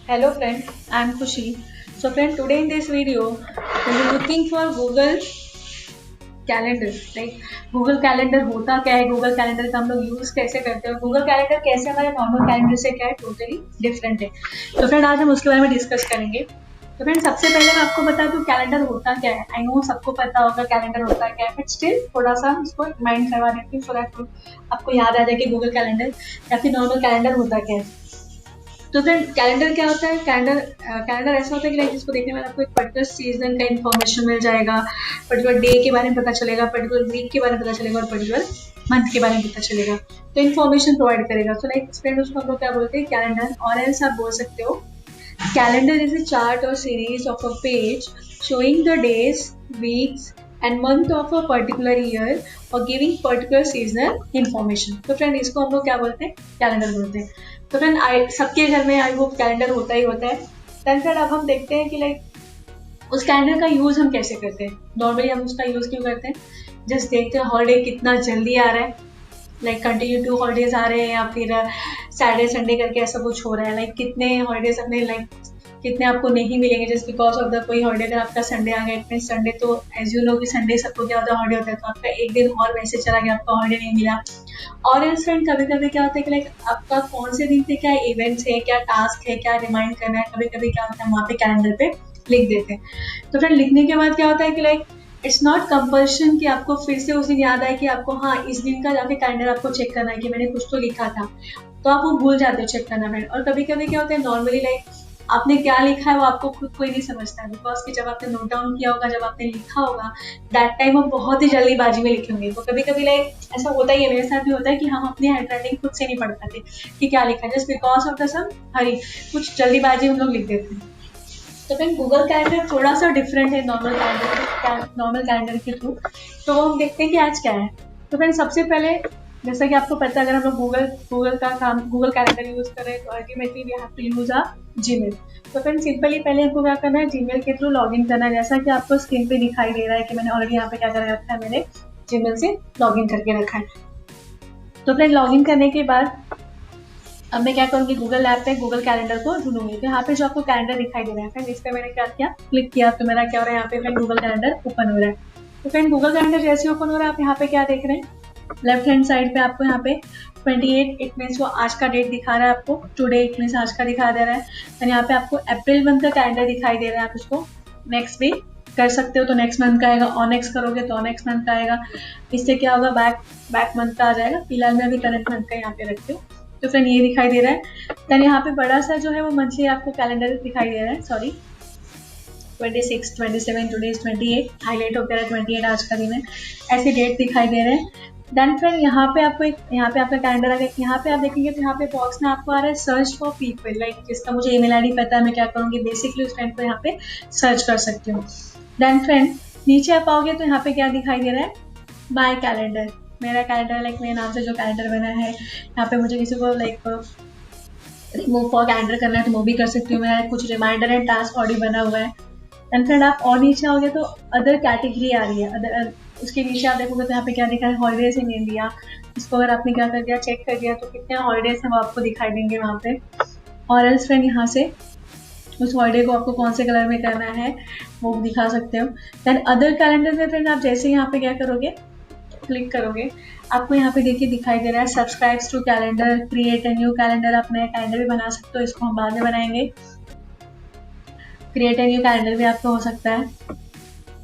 Hello friend, I am Khushi. So friend, today in this video, we are looking for Google Calendar. Like Google Calendar होता क्या है, Google Calendar का हम लोग use कैसे करते हैं और Google Calendar कैसे हमारे नॉर्मल कैलेंडर से क्या है टोटली डिफरेंट है. तो फ्रेंड आज हम उसके बारे में डिस्कस करेंगे. तो फ्रेंड सबसे पहले मैं आपको बता दूं कैलेंडर होता क्या है. आई नो सबको पता होगा कैलेंडर होता क्या है, बट स्टिल थोड़ा सा इसको माइंड करवा देती हूँ सो दैट आपको याद आ जाए कि गूगल कैलेंडर या फिर नॉर्मल कैलेंडर होता क्या है. तो फिर कैलेंडर क्या होता है. कैलेंडर ऐसा होता है कि जिसको देखने में आपको एक पर्टिकुलर सीजन का इन्फॉर्मेशन मिल जाएगा, पर्टिकुलर डे के बारे में पता चलेगा, पर्टिकुलर वीक के बारे में पता चलेगा और पर्टिकुलर मंथ के बारे में पता चलेगा. तो इन्फॉर्मेशन प्रोवाइड करेगा. तो लाइक फ्रेंड उसको हम लोग क्या बोलते हैं कैलेंडर. और एल्स आप बोल सकते हो calendar is a chart or series of a page showing the days, weeks and month of a particular year or giving particular seasonal information. तो फ्रेंड इसको हम लोग क्या बोलते हैं कैलेंडर बोलते हैं. तो फ्रेंड सबके घर में आई होप कैलेंडर होता ही होता है. देन फ्रेंड अब हम देखते हैं कि लाइक उस कैलेंडर का यूज हम कैसे करते हैं. नॉर्मली हम उसका यूज क्यों करते हैं. जस्ट देखते हैं हॉलीडे कितना जल्दी आ रहा है, लाइक कंटिन्यू 2 हॉलीडेज आ रहे हैं या फिर सैटरडे संडे करके ऐसा कुछ हो रहा है. लाइक कितने हॉलीडेज अपने लाइक कितने आपको नहीं मिलेंगे जस्ट बिकॉज ऑफ द कोई हॉलीडे. अगर आपका संडे आ गया इतने संडे तो एज यू नो कि संडे सबको क्या होता है हॉलीडे होता है, तो आपका एक दिन और वैसे चला गया, आपका हॉलीडे नहीं मिला. और इस फ्रेंड कभी कभी क्या होता है कि लाइक आपका कौन से दिन पे क्या इवेंट्स है, क्या टास्क है, क्या रिमाइंड करना है, कभी कभी क्या होता है वहाँ पे कैलेंडर पे लिख देते हैं. तो फ्रेंड लिखने के बाद क्या होता है कि लाइक इट्स नॉट कंपल्शन कि आपको फिर से उस दिन याद आए कि आपको हाँ इस दिन का जाके कैलेंडर आपको चेक करना है कि मैंने कुछ तो लिखा था, तो आप वो भूल जाते हो चेक करना फ्रेंड. और कभी कभी क्या होता है नॉर्मली लाइक आपने क्या लिखा है वो आपको खुद कोई नहीं समझता है, बिकॉज कि जब आपने नोट डाउन किया होगा, जब आपने लिखा होगा दैट टाइम आप बहुत ही जल्दीबाजी में लिखे होंगे. तो कभी कभी लाइक ऐसा होता ही है, मेरे साथ भी होता है कि हम अपनी हैंड राइटिंग खुद से नहीं पढ़ पाते कि क्या लिखा है, जस्ट बिकॉज ऑफ द सम हरी कुछ जल्दीबाजी हम लोग लिख देते हैं. तो फिर गूगल कैलेंडर थोड़ा सा डिफरेंट है नॉर्मल कैलेंडर के थ्रू. तो वो हम देखते हैं कि आज क्या है. तो फ्रेंड सबसे पहले जैसा कि आपको पता है अगर हम लोग गूगल कैलेंडर यूज कर रहे हैं तो ultimately we have to use a Gmail. तो फ्रेंड सिंपली पहले हमको क्या करना है जीमेल के थ्रू लॉगिन करना है. जैसा कि आपको स्क्रीन पे दिखाई दे रहा है कि मैंने ऑलरेडी यहाँ पे क्या कर रखा है, मैंने जीमेल से लॉगिन करके रखा है. तो फ्रेंड लॉगिन करने के बाद अब मैं क्या करूँगी गूगल ऐप पे गूगल कैलेंडर को ढूंढूंगी. तो यहाँ पे जो आपको कैलेंडर दिखाई दे रहा है फ्रेंड इस पर मैंने क्या किया क्लिक किया, तो मेरा क्या हो रहा है यहाँ पे फ्रेंड गूगल कैलेंडर ओपन हो रहा है. तो फ्रेंड गूगल कैलेंडर जैसे ओपन हो रहा है आप यहाँ पे क्या देख रहे हैं लेफ्ट हैंड साइड पे आपको यहाँ पे 28 इट मीन्स वो आज का डेट दिखा रहा है आपको. टुडे इट मीन्स आज का दिखा दे रहा है. और यहाँ पे आपको अप्रैल मंथ का कैलेंडर दिखाई दे रहा है. आप उसको नेक्स्ट भी कर सकते हो तो नेक्स्ट मंथ का आएगा, और नेक्स्ट करोगे तो नेक्स्ट मंथ का आएगा. इससे क्या होगा बैक मंथ का आ जाएगा. फिलहाल मैं अभी करंट मंथ का यहाँ पे रखती हूँ. तो फ्रेंड ये दिखाई दे रहा है. देन यहाँ पे बड़ा सा जो है वो मंथली आपको कैलेंडर दिखाई दे रहा है. सॉरी 26, 27, टुडे 28 हाईलाइट हो गया है 28 आज का दिन है, ऐसे डेट दिखाई दे रहे हैं. देन फ्रेंड यहाँ पे आपको यहाँ पे आपका कैलेंडर आ गया. यहाँ पे आप देखेंगे तो यहाँ पे बॉक्स में आपको आ रहा है सर्च फॉर पीपल. लाइक जिसका मुझे ईमेल आईडी पता है मैं क्या करूँगी बेसिकली उस टाइम पे यहाँ पे सर्च कर सकती हूँ. देन फ्रेंड नीचे आप आओगे तो यहाँ पे क्या दिखाई दे रहा है माई कैलेंडर. मेरा कैलेंडर लाइक मेरे नाम से जो कैलेंडर बना है, यहाँ पे मुझे किसी को लाइक रिमूव फॉर कैलेंडर करना है तो वो भी कर सकती हूँ. मेरा कुछ रिमाइंडर एंड टास्क ऑलरेडी बना हुआ है. एंड फ्रेंड आप और नीचे आओगे तो अदर कैटेगरी आ रही है. अदर उसके नीचे आप देखोगे तो यहाँ पे क्या दिखा है हॉलीडेज इन इंडिया. इसको अगर आपने क्या कर दिया चेक कर दिया तो कितने हॉलीडेज हैं वो आपको दिखाई देंगे वहाँ पे. और एल्स फ्रेंड यहाँ से उस हॉलीडे को आपको कौन से कलर में करना है वो दिखा सकते हो. देन अदर कैलेंडर में फ्रेंड आप जैसे यहाँ पे क्या करोगे क्लिक करोगे आपको यहाँ पे देखिए दिखाई दे रहा है subscribe to calendar, create a new calendar. आप नया कैलेंडर भी बना सकते हो, इसको हम बाद में बनाएंगे. क्रिएट ए न्यू कैलेंडर भी आपका हो सकता है.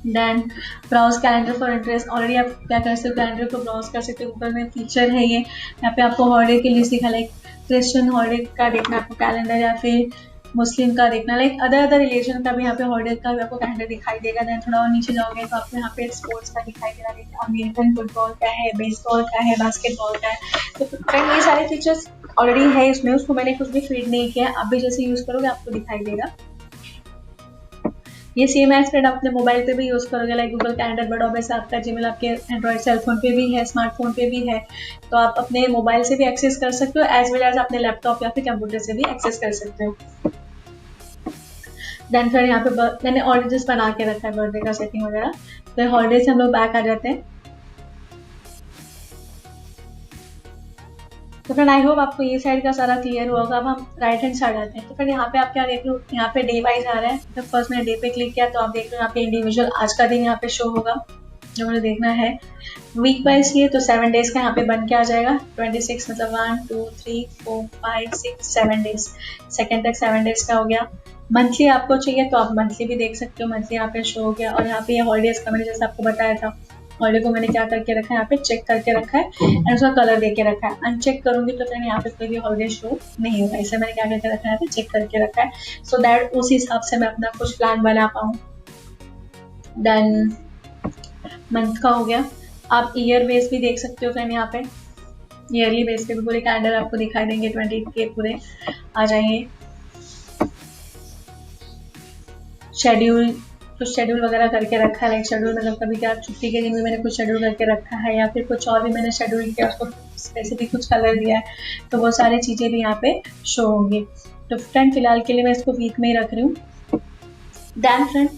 Then browse calendar for interest. Already आप क्या कर सकते हो कैलेंडर को ब्राउज कर सकते हो. ऊपर में फीचर है ये, यहाँ पे आपको हॉलीडे की लिस्ट दिखा लाइक क्रिश्चियन हॉलीडे का देखना आपको कैलेंडर या फिर मुस्लिम का देखना, लाइक अदर रिलीजन का भी यहाँ पे हॉलीडे का भी आपको कैलेंडर दिखाई देगा. देन थोड़ा और नीचे जाओगे तो आपको यहाँ पे स्पोर्ट्स का दिखाई दे रहा है. अमेरिकन फुटबॉल का है, बेसबॉल का है, बास्केटबॉल का है. तो फ्रेंड ये सारे फीचर्स ऑलरेडी है इसमें, उसको मैंने कुछ भी फीड नहीं किया. आप भी जैसे यूज करोगे आपको दिखाई देगा. ये सेम एज फ्रेंड अपने मोबाइल पे भी यूज करोगे like Google calendar, but obviously आपका जीमेल आपके एंड्रॉइड सेलफोन पे भी है, स्मार्टफोन पे भी है, तो आप अपने मोबाइल से भी एक्सेस कर सकते हो एज वेल एज अपने लैपटॉप या फिर कंप्यूटर से भी एक्सेस कर सकते हो. देन फिर यहाँ पे मैंने ऑलरेडी बना के रखा है बर्थडे का सेटिंग वगैरह. तो हॉलीडे से हम लोग बैक आ जाते हैं. तो फ्रेंड आई होप आपको ये साइड का सारा क्लियर हुआ होगा। अब हम राइट हैंड साइड आते हैं। तो फ्रेंड यहाँ पे आप क्या देख रहे हो, यहाँ पे डे वाइज आ रहा है। तो फर्स्ट मैंने डे पे क्लिक किया तो आप देख रहे हो यहाँ पे इंडिविजुअल आज का दिन यहाँ पे शो होगा जो मुझे देखना है। वीक वाइज ये तो 7 डेज का यहाँ पे बन के आ जाएगा। 26 मतलब 1 2 3 4 5 6 7 डेज, सेकेंड तक 7 डेज का हो गया। मंथली आपको चाहिए तो आप मंथली भी देख सकते हो, मंथली यहाँ पे शो हो गया। और यहाँ पे ये हॉलीडेज का मैंने जैसे आपको बताया था, हॉलीडे को मैंने क्या करके रखा है, यहाँ पे चेक करके रखा है एंड उसका कलर दे के रखा है। अनचेक करूंगी तो फिर यहाँ पे कोई भी हॉलीडे शो नहीं होगा, इसे मैंने क्या करके रखा है, यहाँ पे चेक करके रखा है सो दैट उस हिसाब से मैं अपना कुछ प्लान बना पाऊँ। देन मंथ का हो गया। आप ईयर बेस भी देख सकते हो फ्रेंड, यहाँ पे ईयरली बेस पे भी पूरे कैलेंडर आपको दिखाई देंगे, 20 के पूरे आ जाएंगे। शेड्यूल, कुछ शेड्यूल वगैरह करके रखा है, लाइक शेड्यूल मतलब कभी क्या छुट्टी के दिन भी मैंने कुछ शेड्यूल करके रखा है या फिर कुछ और भी मैंने शेड्यूल किया, उसको स्पेसिफिक कुछ कलर दिया है, तो वो सारी चीज़ें भी यहाँ पे शो होंगी। तो फ्रेंड फिलहाल के लिए मैं इसको वीक में ही रख रही हूँ। दैन फ्रेंड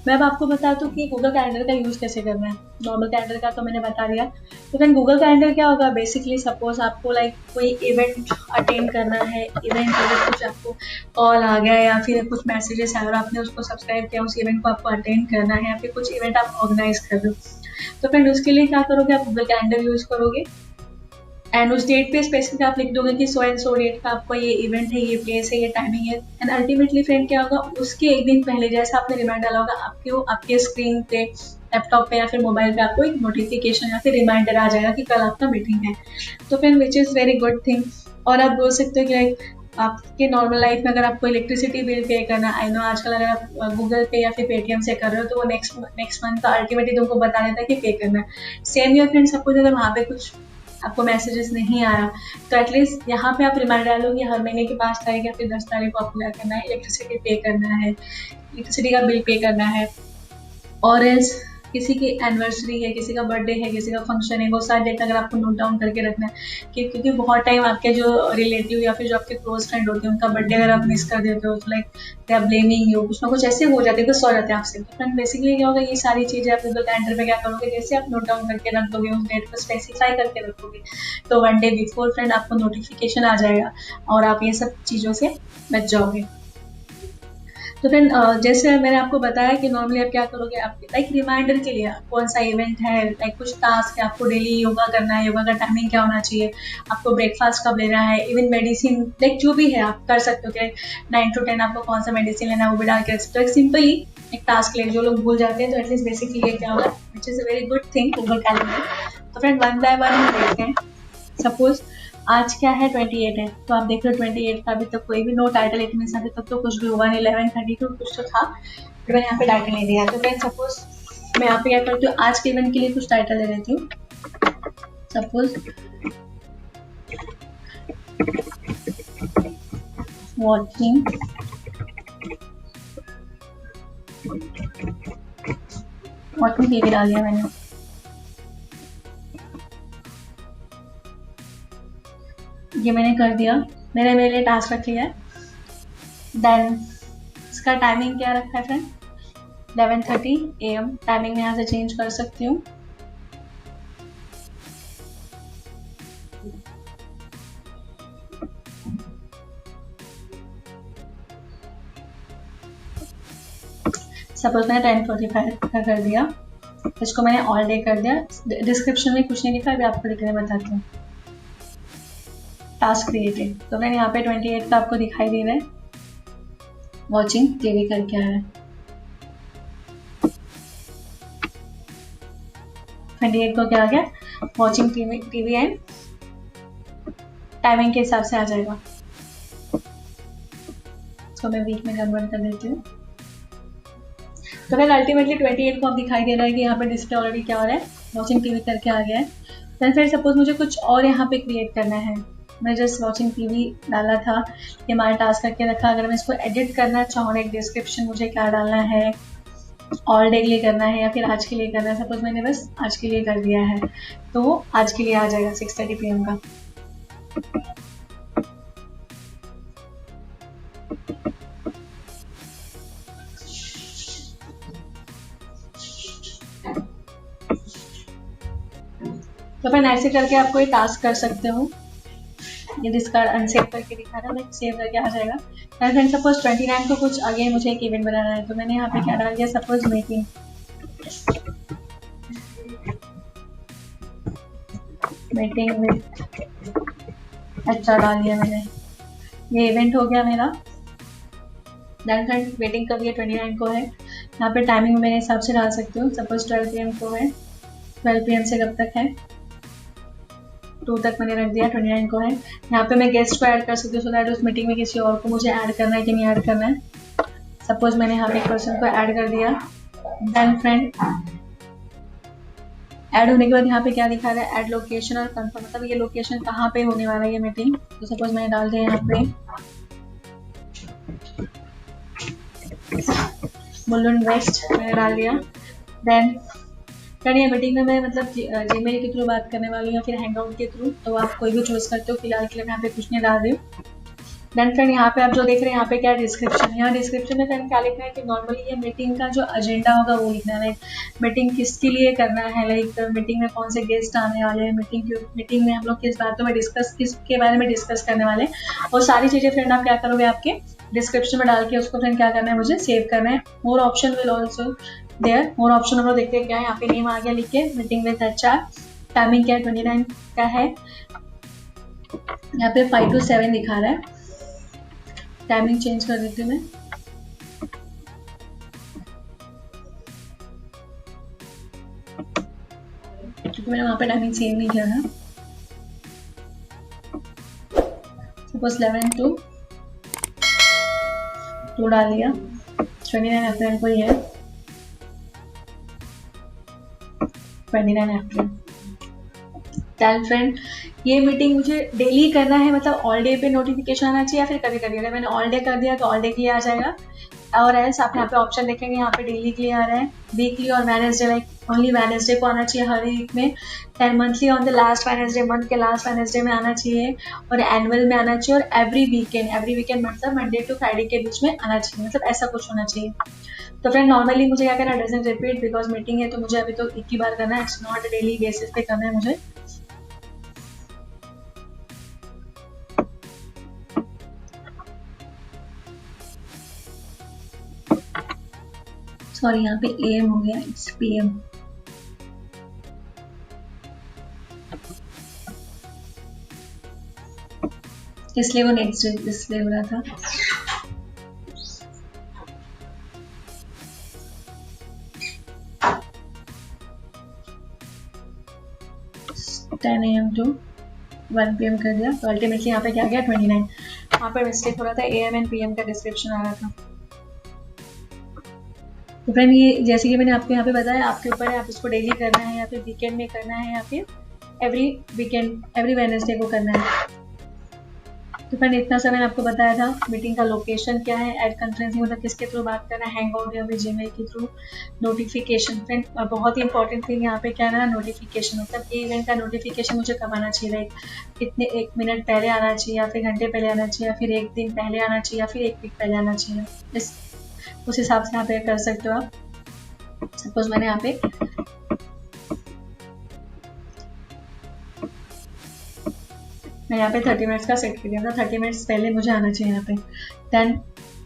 मैं अब आपको बता दूँ कि गूगल कैलेंडर का यूज़ कैसे करना है। नॉर्मल कैलेंडर का तो मैंने बता दिया। तो फ्रेंड गूगल कैलेंडर क्या होगा, बेसिकली सपोज आपको लाइक कोई इवेंट अटेंड करना है, इवेंट अगर कुछ आपको कॉल आ गया या फिर कुछ मैसेजेस आए और आपने उसको सब्सक्राइब किया, उस इवेंट को आपको अटेंड करना है या फिर कुछ इवेंट आप ऑर्गेनाइज कर रहे हो, तो फ्रेंड उसके लिए क्या करोगे, आप गूगल कैलेंडर यूज़ करोगे एंड उस डेट पे स्पेसिफिक आप लिख दोगे कि सो एंड सो डेट का आपका ये इवेंट है, ये प्लेस है, ये टाइमिंग है। एंड अल्टीमेटली फ्रेंड क्या होगा, उसके एक दिन पहले जैसा आपने रिमाइंडर डाला होगा आपके स्क्रीन पे, लैपटॉप पे या फिर मोबाइल पे आपको एक नोटिफिकेशन या फिर रिमाइंडर आ जाएगा कि कल आपका मीटिंग है। तो friend which is very good thing. और आप बोल सकते हो कि लाइक आपके नॉर्मल लाइफ में अगर आपको इलेक्ट्रिसिटी बिल पे करना, आई नो आजकल अगर आप गूगल पे या फिर पेटीएम से कर रहे हो तो वो नेक्स्ट मंथ का अल्टीमेटली तुमको बता देता है कि पे करना है। सेम योर फ्रेंड, सपोज अगर वहाँ पे कुछ आपको मैसेजेस नहीं आया तो एटलीस्ट यहाँ पे आप रिमाइंडर डालो कि हर महीने की 5 तारीख या फिर 10 तारीख को आपको क्या करना है, इलेक्ट्रिसिटी पे करना है, इलेक्ट्रिसिटी का बिल पे करना है। और एल्स किसी की एनिवर्सरी है, किसी का बर्थडे है, किसी का फंक्शन है, वो सारी डेट अगर आपको नोट डाउन करके रखना है कि क्योंकि बहुत टाइम आपके जो रिलेटिव या फिर जो आपके क्लोज फ्रेंड होते हैं उनका बर्थडे अगर आप मिस कर देते हो तो like they are blaming you, कुछ ना कुछ ऐसे हो जाते हैं, गुस्सा हो जाते हैं आपसे। तो फ्रेंड बेसिकली क्या होगा, ये सारी चीज़ें आप गूगल कैलेंडर पे क्या करोगे, जैसे आप नोट डाउन करके रख दोगे, उस डेट को स्पेसिफाई करके रखोगे तो 1 डे बिफोर फ्रेंड आपको नोटिफिकेशन आ जाएगा और आप ये सब चीज़ों से बच जाओगे। तो फ्रेंड जैसे मैंने आपको बताया कि नॉर्मली आप क्या करोगे, आप लाइक रिमाइंडर के लिए कौन सा इवेंट है, लाइक कुछ टास्क है, आपको डेली योगा करना है, योगा का टाइमिंग क्या होना चाहिए, आपको ब्रेकफास्ट कब लेना है, इवन मेडिसिन लाइक जो भी है आप कर सकते हो कि 9 to 10 आपको कौन सा मेडिसिन लेना है वो भी डाल के रख सकते हो। एक सिंपली एक टास्क ले, जो लोग भूल जाते हैं तो एटलीस्ट बेसिकली ये क्या होगा, which is a very good thing Google calendar. तो फ्रेंड वन बाय वन हम देखते हैं। सपोज आज क्या है, 28 है, तो आप देख रहे हो 28 का अभी तक कोई भी नो टाइटल, इट मीन्स अभी तक तो कुछ भी हुआ नहीं। 11:32 कुछ तो था फिर मैंने यहाँ पे टाइटल नहीं दिया। तो फ्रेंड सपोज मैं यहाँ पे क्या करती हूँ, आज के इवेंट के लिए कुछ टाइटल ले लेती हूँ। सपोज वॉचिंग टीवी डाल दिया मैंने। ये मैंने कर दिया, मैंने मेरे लिए टास्क रख लिया है। देन इसका टाइमिंग क्या रखा है फ्रेंड, 11:30 AM। टाइमिंग मैं यहाँ से चेंज कर सकती हूँ। सपोज मैंने 10:45 का कर दिया, इसको मैंने ऑल डे कर दिया। डिस्क्रिप्शन में कुछ नहीं लिखा, अभी आपको लिखने बताती हूँ। टास्क क्रिएटेड, तो मैंने यहाँ पे 28 का आपको दिखाई दे रहा है, वॉचिंग टीवी करके आया है। 28 को क्या आ गया, वॉचिंग टीवी एंड टाइमिंग के हिसाब से आ जाएगा। इसको मैं वीक में कन्वर्ट कर देती हूँ। तो फिर अल्टीमेटली 28 को अब दिखाई दे रहा है कि यहाँ पे डिस्प्ले ऑलरेडी क्या हो रहा है, वॉचिंग टीवी करके आ गया है। देन फिर सपोज मुझे कुछ और यहाँ पे क्रिएट करना है, मैं जस्ट वॉचिंग टीवी डाला था, ये हमारा टास्क करके रखा। अगर मैं इसको एडिट करना चाहूँ, एक डिस्क्रिप्शन मुझे क्या डालना है, ऑल डे के लिए करना है या फिर आज के लिए करना है, सपोज मैंने बस आज के लिए कर दिया है तो आज के लिए आ जाएगा 6:30 PM का। तो मैं ऐसे करके आपको ये टास्क कर सकते हो। ये डिस्कार्ड अनसेव करके दिखा रहा है, मैं सेव करके आ जाएगा। फ्रेंड सपोज 29 को कुछ अगेन मुझे एक इवेंट बनाना है, तो मैंने यहाँ पे क्या डाल दिया, सपोज मीटिंग विद अच्छा डाल दिया मैंने, ये इवेंट हो गया मेरा। देन फ्रेंड वेटिंग कब ये 29 को है, यहाँ पे टाइमिंग मेरे हिसाब से डाल सकते हो, सपोज 12 PM को है, 12 PM से कब तक है, 2 तक मैंने रख दिया, 29 को है। यहाँ पे मैं गेस्ट को ऐड कर सकती हूँ, सो दैट उस मीटिंग में किसी और को मुझे ऐड करना है कि नहीं ऐड करना है। सपोज मैंने यहाँ पे एक पर्सन को ऐड कर दिया। देन फ्रेंड ऐड होने के बाद यहाँ पे क्या दिखा रहा है, ऐड लोकेशन और कंफर्म, मतलब ये लोकेशन कहाँ पे होने वाला है ये मीटिंग। तो सपोज मैंने डाल दिया यहाँ पे मुलुंड वेस्ट मैंने डाल दिया। देन फ्रेंड ये मीटिंग में मैं मतलब जीमेल के थ्रू बात करने वाली हूँ या फिर हैंगआउट के थ्रू, तो आप कोई भी चूज करते हो, फिलहाल के लिए मैं यहाँ पे कुछ नहीं डाल रही हूँ। देन फ्रेंड यहाँ पे आप जो देख रहे हैं यहाँ पे क्या डिस्क्रिप्शन, यहाँ डिस्क्रिप्शन में फ्रेंड क्या लिखना है कि नॉर्मली ये मीटिंग का जो एजेंडा होगा वो लिखना है, मीटिंग किसके लिए करना है, लाइक मीटिंग में कौन से गेस्ट आने वाले हैं, मीटिंग में हम लोग किस बातों में किसके बारे में डिस्कस करने वाले हैं, वो सारी चीजें फ्रेंड आप क्या करोगे आपके डिस्क्रिप्शन में डाल के उसको फ्रेंड क्या करना है, मुझे सेव करना है। More option will also there, more option हम लोग देखते हैं क्या है, यहाँ पे नेम आ गया लिख के, मीटिंग विद HR, टाइमिंग क्या है 29 का है, यहाँ पे 5 to 7 दिखा रहा है, टाइमिंग चेंज कर देती हूँ मैं, क्योंकि मैंने वहाँ पे टाइमिंग सेव नहीं किया था। सपोज 11 to 2 डाल दिया, 29 अप्रैल को ही है, 29 अप्रैल। टेल फ्रेंड ये मीटिंग मुझे डेली करना है, मतलब ऑल डे पे नोटिफिकेशन आना चाहिए या फिर कभी कभी, अगर मैंने ऑल डे कर दिया तो ऑल डे के लिए आ जाएगा, और एल्स आप यहाँ पे ऑप्शन देखेंगे यहाँ पे डेली के लिए आ रहा है, वीकली और वेडनेसडे, लाइक ओनली वेडनेसडे को आना चाहिए हर वीक में, and monthly on the last Wednesday, month के लास्ट वेडनेसडे में आना चाहिए, और एनुअल में आना चाहिए, और एवरी वीकेंड मतलब मंडे टू फ्राइडे के बीच में आना चाहिए, मतलब ऐसा कुछ होना चाहिए। तो फ्रेंड नॉर्मली मुझे क्या करना है, डजंट रिपीट, बिकॉज मीटिंग है तो मुझे अभी तो एक ही बार करना है, इट्स नॉट डेली बेसिस पे करना है मुझे। सॉरी यहाँ पे AM हो गया, इट्स PM। इसलिए वो नेक्स्ट डिस्प्ले हो रहा था। (10 AM to 1 PM कर दिया, तो अल्टीमेटली यहाँ पे क्या गया 29, वहाँ पर मिस्टेक हो रहा था, AM एंड PM का डिस्क्रिप्शन आ रहा था। तो फ्रेंड ये जैसे कि मैंने आपको यहाँ पे बताया, आपके ऊपर है, आप इसको डेली करना है या फिर वीकेंड में करना है या फिर एवरी वेडनेसडे को करना है। तो फ्रेंड इतना सा मैंने आपको बताया था, मीटिंग का लोकेशन क्या है, ऐड कॉन्फ्रेंसिंग मतलब किसके थ्रू बात करना है, हैंगआउट या फिर जीमेल के थ्रू, नोटिफिकेशन। फ्रेंड बहुत ही इंपॉर्टेंट थिंग यहाँ पे क्या है ना, नोटिफिकेशन, मतलब ये इवेंट का नोटिफिकेशन मुझे कब आना चाहिए, लाइक कितने 1 मिनट पहले आना चाहिए या फिर घंटे पहले आना चाहिए या फिर 1 दिन पहले आना चाहिए या फिर 1 वीक पहले आना चाहिए, उस हिसाब से यहाँ पे कर सकते हो आप। सपोज मैंने यहाँ पे मैं यहाँ पे 30 मिनट्स का सेट कर दिया था, 30 मिनट्स पहले मुझे आना चाहिए यहाँ पे। देन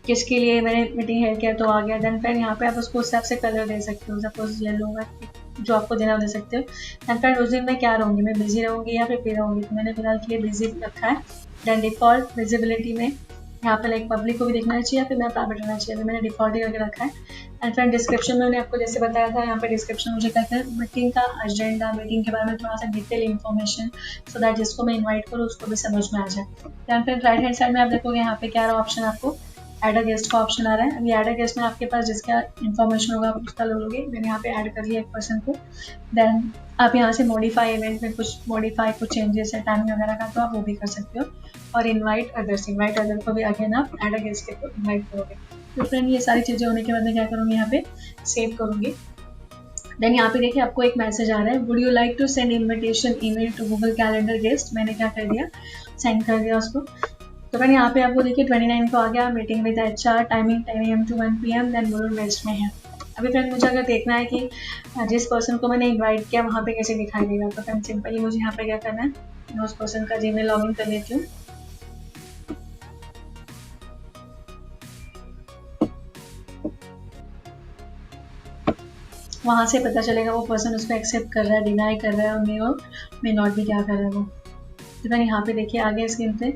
किसके लिए मैंने मीटिंग हेल्ड किया तो आ गया। देन फ्रेंड यहाँ पे आप उसको उस हिसाब से कलर दे सकते हो, सपोज येलो जो आपको देना दे सकते हो। देन फ्रेंड उस दिन मैं क्या रहूँगी, मैं बिजी रहूँगी या फिर फ्री रहूँगी, तो मैंने फिलहाल के लिए बिजी रखा है। देन डिफॉल्ट विजिबिलिटी में यहाँ पे लाइक पब्लिक को भी देखना चाहिए या फिर मैं प्राइवेट रहना चाहिए, मैंने डिफॉल्ट ही करके रखा है। एंड फ्रेंड डिस्क्रिप्शन में मैंने आपको जैसे बताया था, यहाँ पे डिस्क्रिप्शन मुझे कहते हैं मीटिंग का एजेंडा, मीटिंग के बारे में थोड़ा सा डिटेल इन्फॉर्मेशन, सो दैट जिसको मैं इन्वाइट करूँ उसको भी समझ में आ जाए। Then friend right hand side में आप देखोगे यहाँ पे क्या रहा ऑप्शन, आपको ऐड अ गेस्ट का ऑप्शन आ रहा है। अभी ऐड अ गेस्ट में आपके पास जिसका इन्फॉर्मेशन होगा उसका लोगे, मैंने यहाँ पे ऐड कर लिया एक पर्सन को। देन आप यहाँ से मॉडिफाई इवेंट में कुछ चेंजेस है टाइमिंग वगैरह का, तो आप वो भी कर सकते हो। और इनवाइट अदर को भी अगेन आप ऐड अ गेस्ट को इनवाइट करोगे। तो फ्रेंड ये सारी चीज़ें होने के बाद मैं क्या करूँगी, यहाँ पे सेव करूँगी। देन यहाँ पे देखिए आपको एक मैसेज आ रहा है, would you like to send invitation email to Google calendar guest. मैंने क्या कर दिया, सेंड कर दिया उसको। तो फ्रेंड यहाँ पे आपको देखिए 29 को आ गया, meeting with HR, timing 10 AM to 1 PM, then Mulund west में है। अभी फ्रेंड मुझे अगर देखना है कि जिस पर्सन को मैंने इनवाइट किया वहाँ पे कैसे दिखाई देगा, तो फ्रेंड सिंपली मुझे यहाँ पे क्या करना है, मैं उस पर्सन का जीमेल लॉगिन कर लेती हूँ। वहाँ से पता चलेगा वो पर्सन उसको एक्सेप्ट कर रहा है, डिनाई कर रहा है, और मे नॉट भी क्या कर रहा है वो। तो फिर यहाँ पे देखिए आगे स्क्रीन पे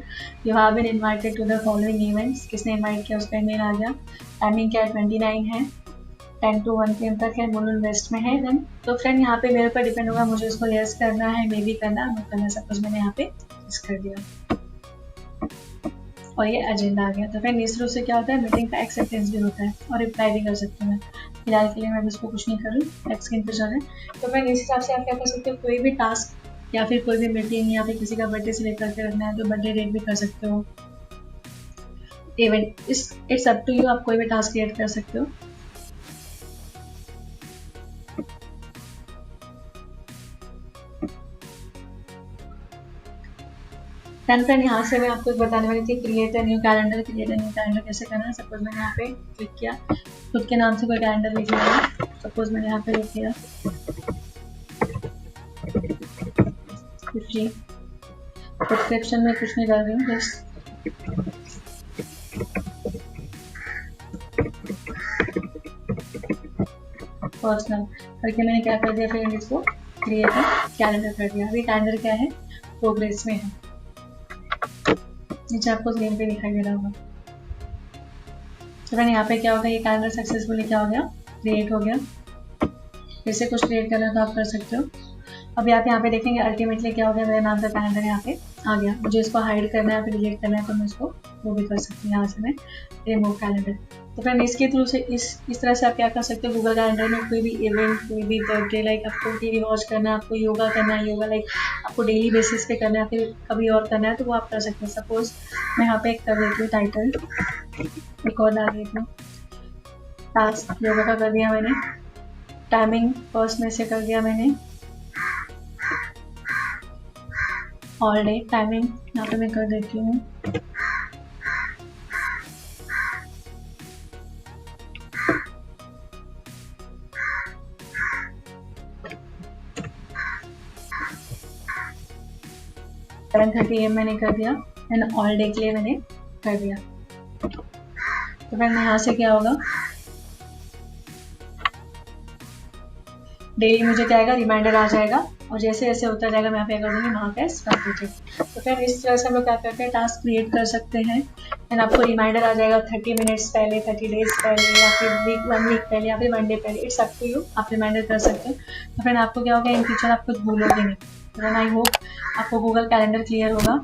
you have been invited to the following events, किसने इनवाइट किया उसका ईमेल आ गया। टाइमिंग क्या है 29 है, 10 to 1 PM तक है, मुलुंड वेस्ट में है। देन तो फ्रेंड यहाँ पे मेरे ऊपर डिपेंड होगा, मुझे उसको यस करना है, मे बी करना है, करना। सपोज मैंने यहाँ पे यस कर दिया और ये एजेंडा आ गया। तो फ्रेंड इस रूप से क्या होता है, मीटिंग का एक्सेप्टेंस भी होता है और रिप्लाई भी कर सकते हैं। फिलहाल के लिए मैं इसको कुछ नहीं कर रही, नेक्स्ट स्क्रीन पे चलें। तो फ्रेंड इस हिसाब से आप क्या कर सकते हो, कोई भी टास्क या फिर कोई भी मीटिंग या फिर किसी का बर्थडे से लेकर के रखना है तो बर्थडे डेट भी कर सकते हो। Event it's up to you, आप कोई भी टास्क क्रिएट कर सकते हो। फ्रेंड यहाँ से मैं आपको बताने वाली थी create a new calendar. Create a new calendar कैसे करना है। सपोज मैंने यहाँ पे क्लिक किया, खुद के नाम से कोई कैलेंडर लिख लिया। सपोज मैंने यहाँ पे लिख लिया 50। डिस्क्रिप्शन में कुछ नहीं डाल रही हूँ, बस पर्सनल करके मैंने क्या कर दिया, फिर इसको क्रिएट अ कैलेंडर कर दिया। अभी कैलेंडर क्या है, प्रोग्रेस में है, नीचे आपको स्क्रीन पे दिखाई दे रहा होगा। तो मैंने यहाँ पे क्या होगा, ये कैलेंडर सक्सेसफुली क्या हो गया, क्रिएट हो गया। जैसे कुछ क्रिएट करना है तो आप कर सकते हो। अभी आप यहाँ पे देखेंगे अल्टीमेटली क्या हो गया, मेरे नाम का कैलेंडर यहाँ पे आ गया। मुझे इसको हाइड करना है, फिर डिलीट करना है तो मैं इसको वो भी कर सकती हूँ। यहाँ से मैं रिमूव कैलेंडर। तो फ्रेंड इसके थ्रू से इस तरह से आप क्या कर सकते हो, गूगल कैलेंडर में कोई भी इवेंट, कोई भी बर्थडे, लाइक आपको टीवी वॉच करना है, आपको योगा करना है, योगा लाइक आपको डेली बेसिस पे करना है, फिर कभी और करना है तो वो आप कर सकते हैं। सपोज मैं यहाँ पे एक कर देती हूँ टाइटल, एक और डाल देती हूँ, टास्क योगा का कर दिया मैंने, टाइमिंग फर्स्ट में से कर दिया मैंने, ऑल डे टाइमिंग यहाँ पे मैं कर देती हूँ सेवन 30 AM मैंने कर दिया एंड ऑल डे के लिए मैंने कर दिया। तो फ्रेंड यहाँ से क्या होगा, डेली मुझे क्या आएगा, रिमाइंडर आ जाएगा और जैसे जैसे होता जाएगा मैं यहाँ पे कर दूँगी वहाँ पे स्टार्ट हो जाएगा। तो फिर इस तरह से हम लोग क्या करते हैं, टास्क क्रिएट कर सकते हैं एंड आपको रिमाइंडर आ जाएगा 30 मिनट्स पहले, 30 डेज पहले, या फिर वन वीक पहले, या फिर 1 डे पहले। इट्स अप टू यू, आप रिमाइंडर कर सकते हो। तो फिर आपको क्या होगा, इन फ्यूचर आप कुछ भूलोगे नहीं। तो आई होप आपको गूगल कैलेंडर क्लियर होगा।